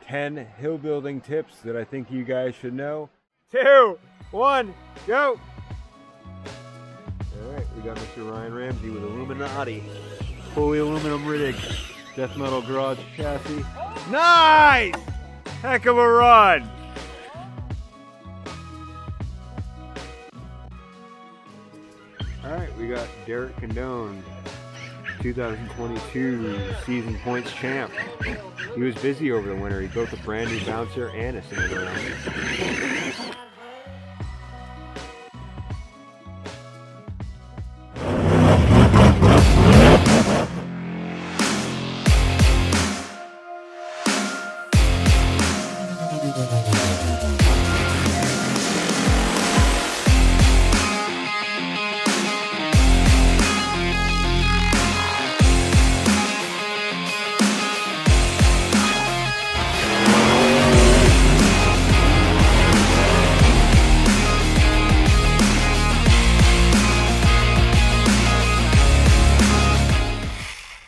10 hill building tips that I think you guys should know. 2, 1, go! Alright, we got Mr. Ryan Ramsey with Illuminati. Fully aluminum rigged death metal garage chassis. Nice! Heck of a run! Alright, we got Derek Condone, 2022 season points champ. He was busy over the winter. He built a brand new bouncer and a cinder round.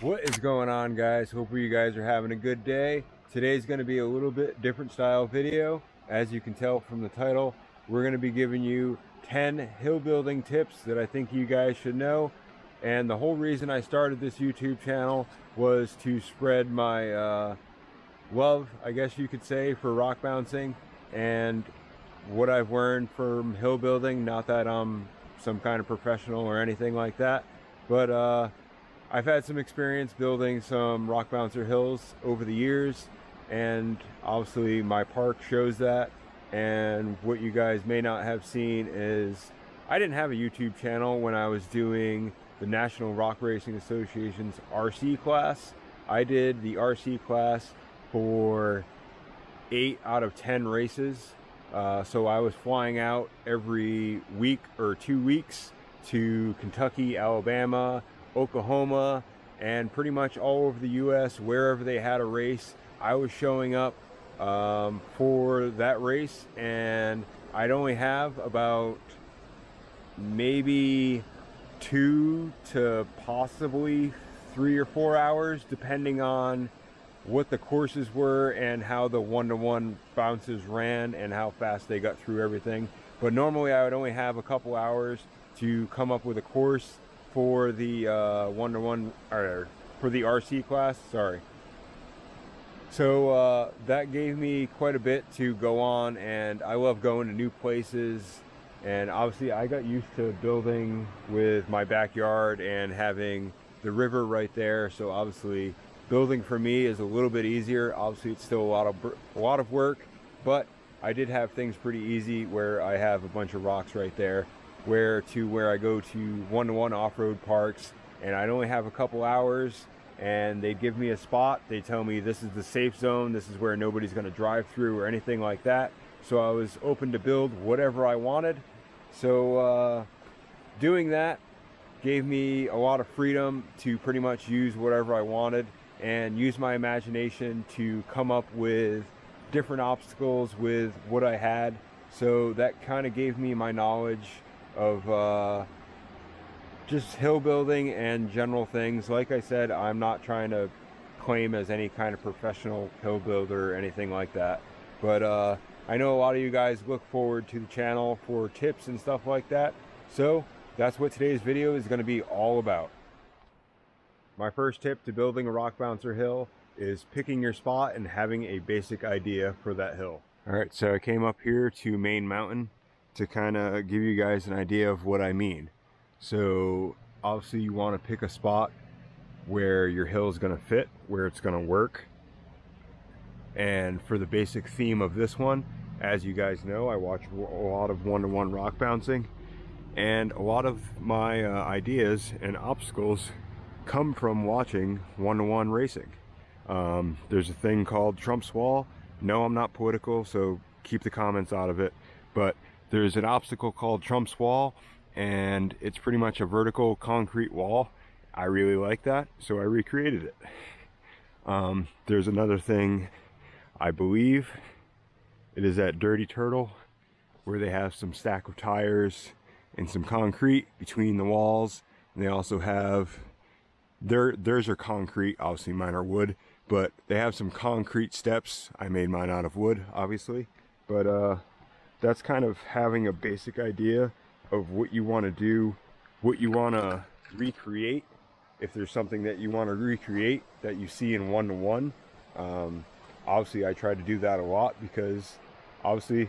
What is going on, guys? Hopefully you guys are having a good day. Today's going to be a little bit different style video. As you can tell from the title, we're going to be giving you 10 hill building tips that I think you guys should know. And the whole reason I started this YouTube channel was to spread my love, I guess you could say, for rock bouncing and what I've learned from hill building. Not that I'm some kind of professional or anything like that, but I've had some experience building some rock bouncer hills over the years, and obviously my park shows that. And what you guys may not have seen is I didn't have a YouTube channel when I was doing the National Rock Racing Association's RC class. I did the RC class for 8 out of 10 races. So I was flying out every week or 2 weeks to Kentucky, Alabama, Oklahoma, and pretty much all over the US. Wherever they had a race, I was showing up for that race. And I'd only have about maybe 2 to possibly 3 or 4 hours, depending on what the courses were and how the one-to-one bounces ran and how fast they got through everything. But normally I would only have a couple hours to come up with a course for the one-to-one, or for the RC class, sorry. So that gave me quite a bit to go on, and I love going to new places. And obviously I got used to building with my backyard and having the river right there, so obviously building for me is a little bit easier. Obviously it's still a lot of work, but I did have things pretty easy where I have a bunch of rocks right there, where I go to one-to-one off-road parks, and I'd only have a couple hours, and they give me a spot. They tell me this is the safe zone, this is where nobody's going to drive through or anything like that. So I was open to build whatever I wanted. So doing that gave me a lot of freedom to pretty much use whatever I wanted and use my imagination to come up with different obstacles with what I had. So that kind of gave me my knowledge of just hill building and general things. Like I said, I'm not trying to claim as any kind of professional hill builder or anything like that, but I know a lot of you guys look forward to the channel for tips and stuff like that. So that's what today's video is going to be all about. My first tip to building a rock bouncer hill is picking your spot and having a basic idea for that hill. Alright, so I came up here to Main Mountain to kind of give you guys an idea of what I mean. So obviously you want to pick a spot where your hill is going to fit, where it's going to work. And for the basic theme of this one, as you guys know, I watch a lot of one-to-one rock bouncing, and a lot of my ideas and obstacles come from watching one-to-one racing. There's a thing called Trump's Wall. No, I'm not political, so keep the comments out of it, but there's an obstacle called Trump's Wall, and it's pretty much a vertical concrete wall. I really like that, so I recreated it. There's another thing, I believe it is at Dirty Turtle, where they have some stack of tires and some concrete between the walls, and they also have theirs are concrete, obviously mine are wood, but they have some concrete steps. I made mine out of wood, obviously, but that's kind of having a basic idea of what you want to do, what you want to recreate. If there's something that you want to recreate that you see in one-to-one, obviously I try to do that a lot, because obviously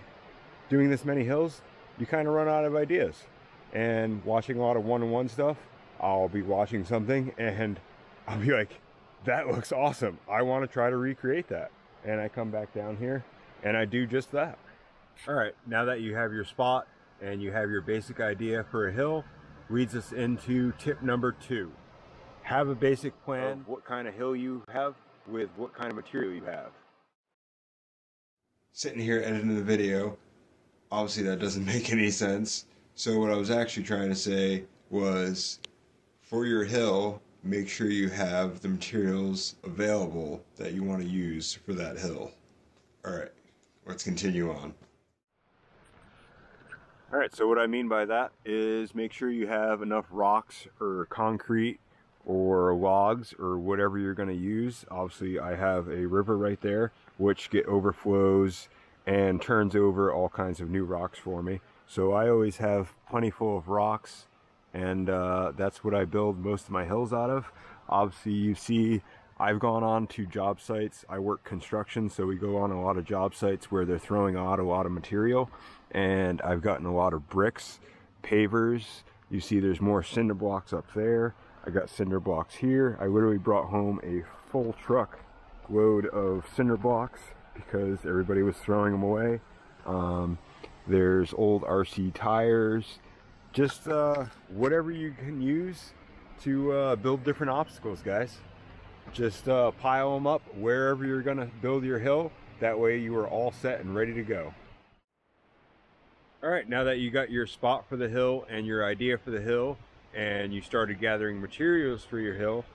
doing this many hills, you kind of run out of ideas. And watching a lot of one-to-one stuff, I'll be watching something and I'll be like, that looks awesome, I want to try to recreate that. And I come back down here and I do just that. All right, now that you have your spot and you have your basic idea for a hill, leads us into tip number 2. Have a basic plan of what kind of hill you have with what kind of material you have. Sitting here editing the video, obviously that doesn't make any sense. So what I was actually trying to say was, for your hill, make sure you have the materials available that you want to use for that hill. Alright, let's continue on. Alright, so what I mean by that is make sure you have enough rocks or concrete or logs or whatever you're going to use. Obviously I have a river right there which overflows and turns over all kinds of new rocks for me. So I always have plenty full of rocks, and that's what I build most of my hills out of. Obviously you see I've gone on to job sites. I work construction, so we go on a lot of job sites where they're throwing out a lot of material, and I've gotten a lot of bricks, pavers. You see there's more cinder blocks up there. I got cinder blocks here. I literally brought home a full truck load of cinder blocks because everybody was throwing them away. There's old RC tires, just whatever you can use to build different obstacles, guys. Just pile them up wherever you're gonna build your hill. That way you are all set and ready to go. All right, now that you got your spot for the hill and your idea for the hill, and you started gathering materials for your hill,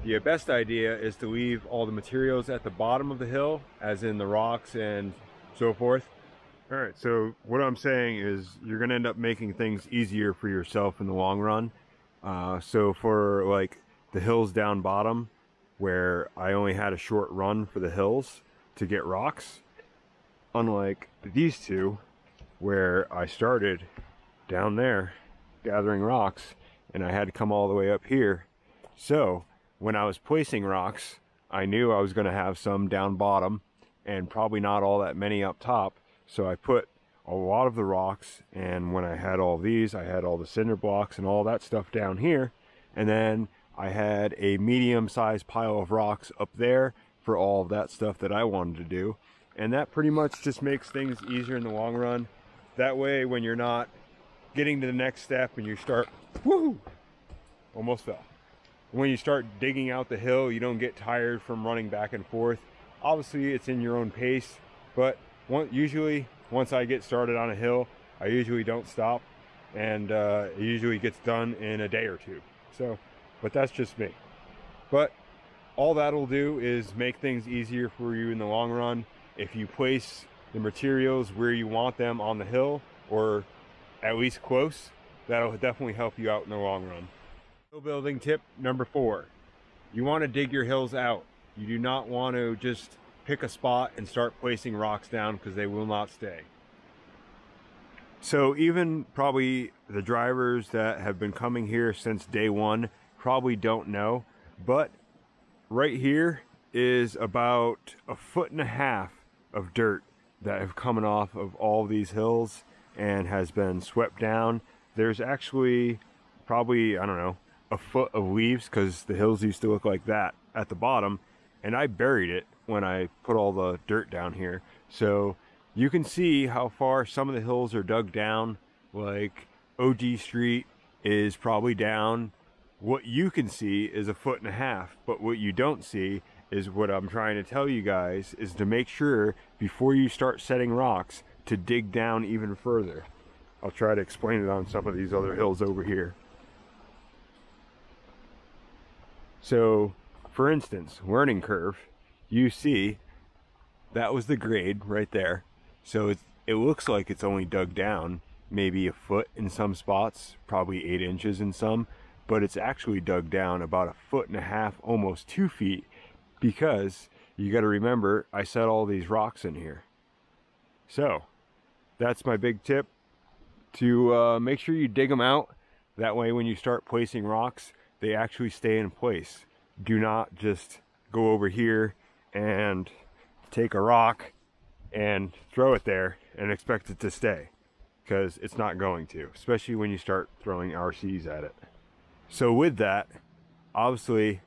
the best idea is to leave all the materials at the bottom of the hill, as in the rocks and so forth. All right, so what I'm saying is you're gonna end up making things easier for yourself in the long run. So for like the hills down bottom, where I only had a short run for the hills to get rocks, unlike these two, where I started down there gathering rocks and I had to come all the way up here. So when I was placing rocks, I knew I was going to have some down bottom and probably not all that many up top. So I put a lot of the rocks, and when I had all these, I had all the cinder blocks and all that stuff down here. And then I had a medium-sized pile of rocks up there for all of that stuff that I wanted to do. And that pretty much just makes things easier in the long run. That way, when you're not getting to the next step and you start, woohoo, almost fell. When you start digging out the hill, you don't get tired from running back and forth. Obviously, it's in your own pace, but usually once I get started on a hill, I usually don't stop, and it usually gets done in a day or two. So, but that's just me. But all that'll do is make things easier for you in the long run. If you place the materials where you want them on the hill, or at least close, that'll definitely help you out in the long run. Hill building tip number 4. You want to dig your hills out. You do not want to just pick a spot and start placing rocks down, because they will not stay. So even probably the drivers that have been coming here since day one probably don't know, but right here is about 1.5 feet of dirt that have come off of all these hills and has been swept down. There's actually probably, I don't know, a foot of leaves, because the hills used to look like that at the bottom, and I buried it when I put all the dirt down here. So you can see how far some of the hills are dug down. Like OG Street is probably down. What you can see is 1.5 feet, but what you don't see is what I'm trying to tell you guys, is to make sure before you start setting rocks to dig down even further. I'll try to explain it on some of these other hills over here. So for instance, learning curve, you see that was the grade right there. So it looks like it's only dug down maybe a foot in some spots, probably 8 inches in some, but it's actually dug down about 1.5 feet, almost 2 feet because you got to remember I set all these rocks in here. So that's my big tip, to make sure you dig them out. That way when you start placing rocks, they actually stay in place. Do not just go over here and take a rock and throw it there and expect it to stay, because it's not going to, especially when you start throwing RCs at it. So with that, obviously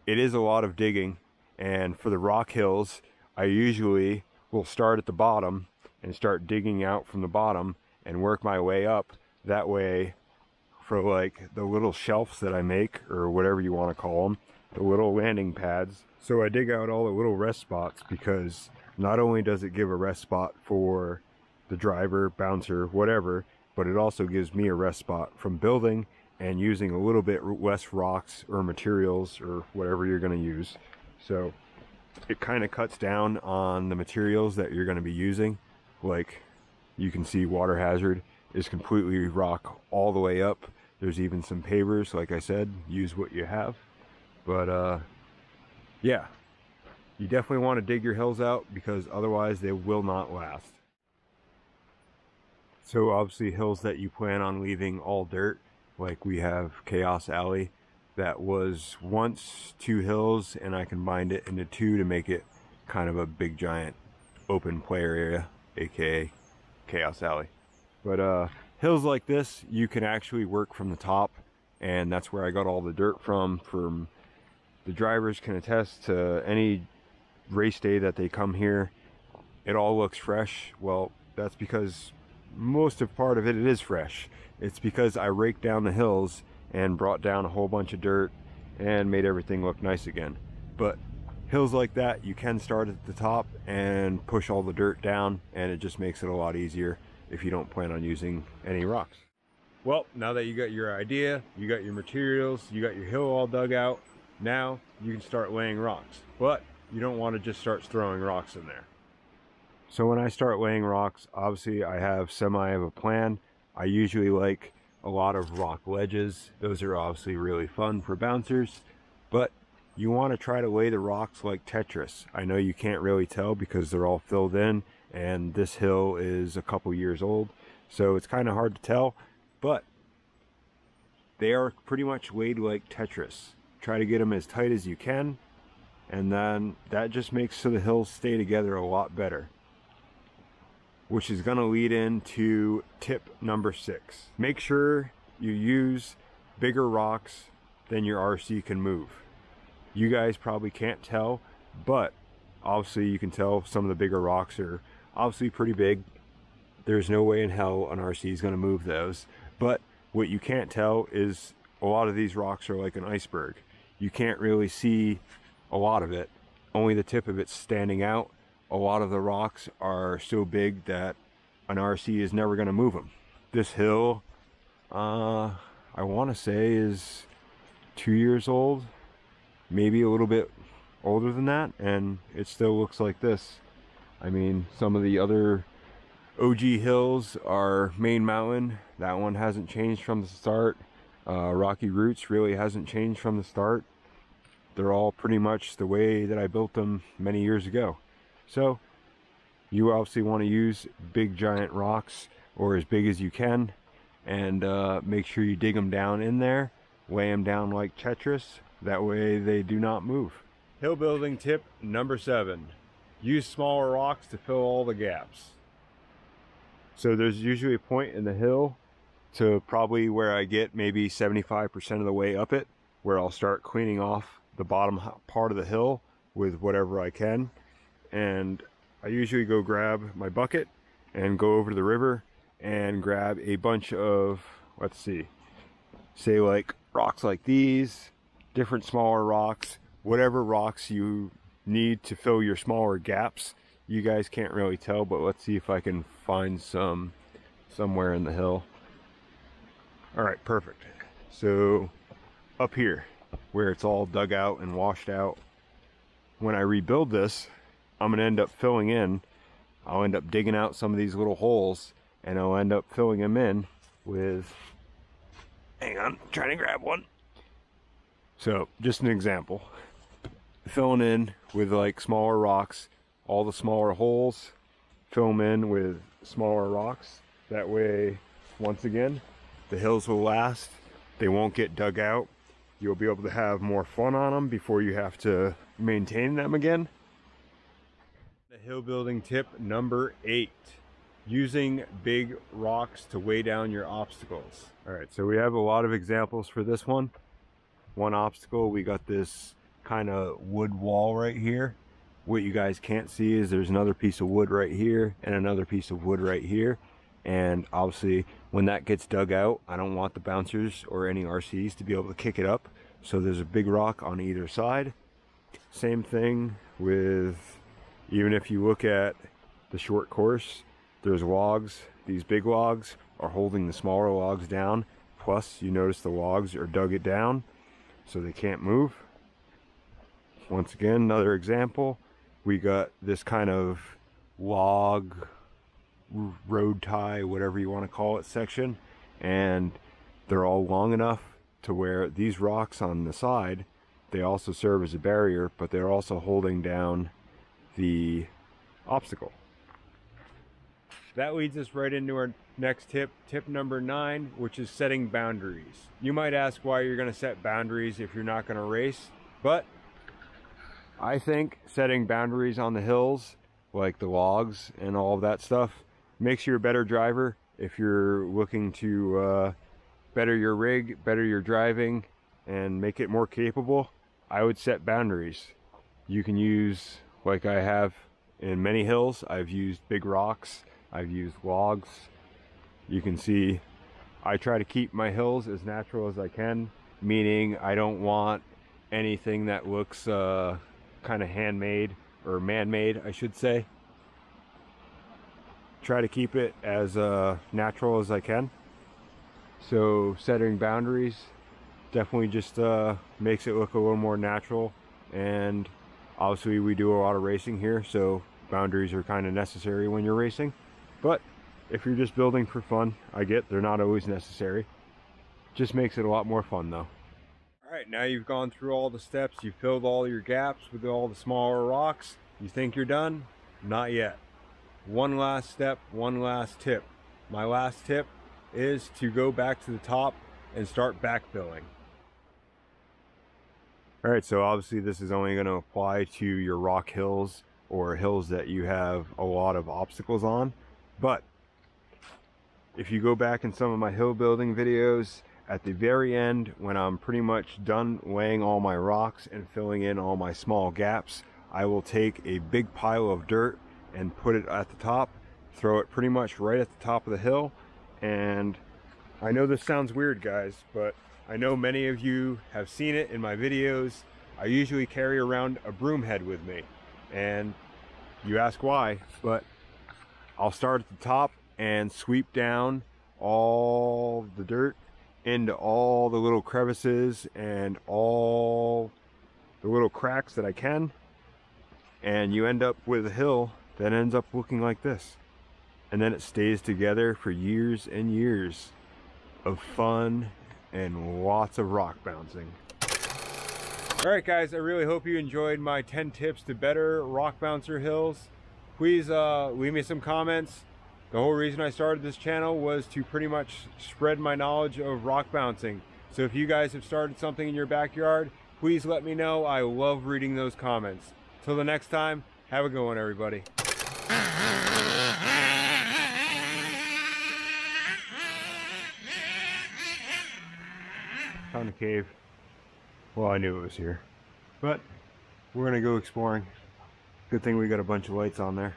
it is a lot of digging, and for the rock hills I usually will start at the bottom and start digging out from the bottom and work my way up. That way, for like the little shelves that I make, or whatever you want to call them, the little landing pads, so I dig out all the little rest spots, because not only does it give a rest spot for the driver, bouncer, whatever, but it also gives me a rest spot from building and using a little bit less rocks or materials or whatever you're going to use. So it kind of cuts down on the materials that you're going to be using. Like you can see, water hazard is completely rock all the way up. There's even some pavers, like I said, use what you have. But yeah, you definitely want to dig your hills out, because otherwise they will not last. So obviously hills that you plan on leaving all dirt, like we have Chaos Alley, that was once 2 hills, and I combined it into 2 to make it kind of a big giant open player area, aka Chaos Alley. But hills like this, you can actually work from the top, and that's where I got all the dirt from. The drivers can attest to any race day that they come here, it all looks fresh. Well, that's because most of part of it is fresh. It's because I raked down the hills and brought down a whole bunch of dirt and made everything look nice again. But hills like that, you can start at the top and push all the dirt down, and it just makes it a lot easier if you don't plan on using any rocks. Well, now that you got your idea, you got your materials, you got your hill all dug out, now you can start laying rocks. But you don't want to just start throwing rocks in there. So when I start laying rocks, obviously I have semi of a plan. I usually like a lot of rock ledges. Those are obviously really fun for bouncers, but you want to try to lay the rocks like Tetris. I know you can't really tell because they're all filled in, and this hill is a couple years old, so it's kind of hard to tell, but they are pretty much laid like Tetris. Try to get them as tight as you can, and then that just makes so the hills stay together a lot better. Which is going to lead into tip number 6. Make sure you use bigger rocks than your RC can move. You guys probably can't tell, but obviously you can tell some of the bigger rocks are obviously pretty big. There's no way in hell an RC is going to move those. But what you can't tell is a lot of these rocks are like an iceberg. You can't really see a lot of it. Only the tip of it's standing out. A lot of the rocks are so big that an RC is never going to move them. This hill, I want to say is 2 years old, maybe a little bit older than that, and it still looks like this. I mean, some of the other OG hills are Main Mountain. That one hasn't changed from the start. Rocky Roots really hasn't changed from the start. They're all pretty much the way that I built them many years ago. So you obviously want to use big giant rocks, or as big as you can, and make sure you dig them down in there, lay them down like Tetris. That way they do not move. Hill building tip number 7. Use smaller rocks to fill all the gaps. So there's usually a point in the hill to probably where I get maybe 75% of the way up it, where I'll start cleaning off the bottom part of the hill with whatever I can. And I usually go grab my bucket and go over to the river and grab a bunch of, let's see, say like rocks like these, different smaller rocks, whatever rocks you need to fill your smaller gaps. You guys can't really tell, but let's see if I can find some somewhere in the hill. All right, perfect. So up here where it's all dug out and washed out, when I rebuild this, I'm going to end up filling in. I'll end up digging out some of these little holes, and I'll end up filling them in with, hang on, I'm trying to grab one. So just an example. filling in with like smaller rocks, all the smaller holes, fill them in with smaller rocks. That way, once again, the hills will last. They won't get dug out. You'll be able to have more fun on them before you have to maintain them again. The hill building tip number 8. Using big rocks to weigh down your obstacles. All right, so we have a lot of examples for this one. One obstacle, we got this kind of wood wall right here. What you guys can't see is there's another piece of wood right here and another piece of wood right here. And obviously when that gets dug out, I don't want the bouncers or any RCs to be able to kick it up. So there's a big rock on either side. Same thing with, even if you look at the short course, there's logs. These big logs are holding the smaller logs down. Plus you notice the logs are dug it down so they can't move. Once again, another example. We got this kind of log road tie, whatever you want to call it, section, and they're all long enough to where these rocks on the side, they also serve as a barrier, but they're also holding down the obstacle. That leads us right into our next tip, tip number 9, which is setting boundaries. You might ask why you're going to set boundaries if you're not going to race, but I think setting boundaries on the hills, like the logs and all of that stuff, makes you a better driver. If you're looking to better your rig, better your driving, and make it more capable, I would set boundaries. You can use, like I have in many hills, I've used big rocks, I've used logs. You can see I try to keep my hills as natural as I can, meaning I don't want anything that looks kind of handmade or man-made, I should say. Try to keep it as natural as I can. So setting boundaries definitely just makes it look a little more natural, and obviously we do a lot of racing here, so boundaries are kind of necessary when you're racing. But if you're just building for fun, I get they're not always necessary. Just makes it a lot more fun though. Alright, now you've gone through all the steps, you filled all your gaps with all the smaller rocks. You think you're done? Not yet. One last step, one last tip. My last tip is to go back to the top and start backfilling. Alright, so obviously this is only going to apply to your rock hills or hills that you have a lot of obstacles on. But if you go back in some of my hill building videos, at the very end, when I'm pretty much done laying all my rocks and filling in all my small gaps, I will take a big pile of dirt and put it at the top, throw it pretty much right at the top of the hill. And I know this sounds weird, guys, but I know many of you have seen it in my videos. I usually carry around a broom head with me, and you ask why, but I'll start at the top and sweep down all the dirt into all the little crevices and all the little cracks that I can, and you end up with a hill that ends up looking like this. And then it stays together for years and years of fun and lots of rock bouncing. Alright guys, I really hope you enjoyed my 10 tips to better rock bouncer hills. Please leave me some comments. The whole reason I started this channel was to pretty much spread my knowledge of rock bouncing. So if you guys have started something in your backyard, please let me know. I love reading those comments. Till the next time, have a good one, everybody. Found a cave. Well, I knew it was here, but we're gonna go exploring. Good thing we got a bunch of lights on there.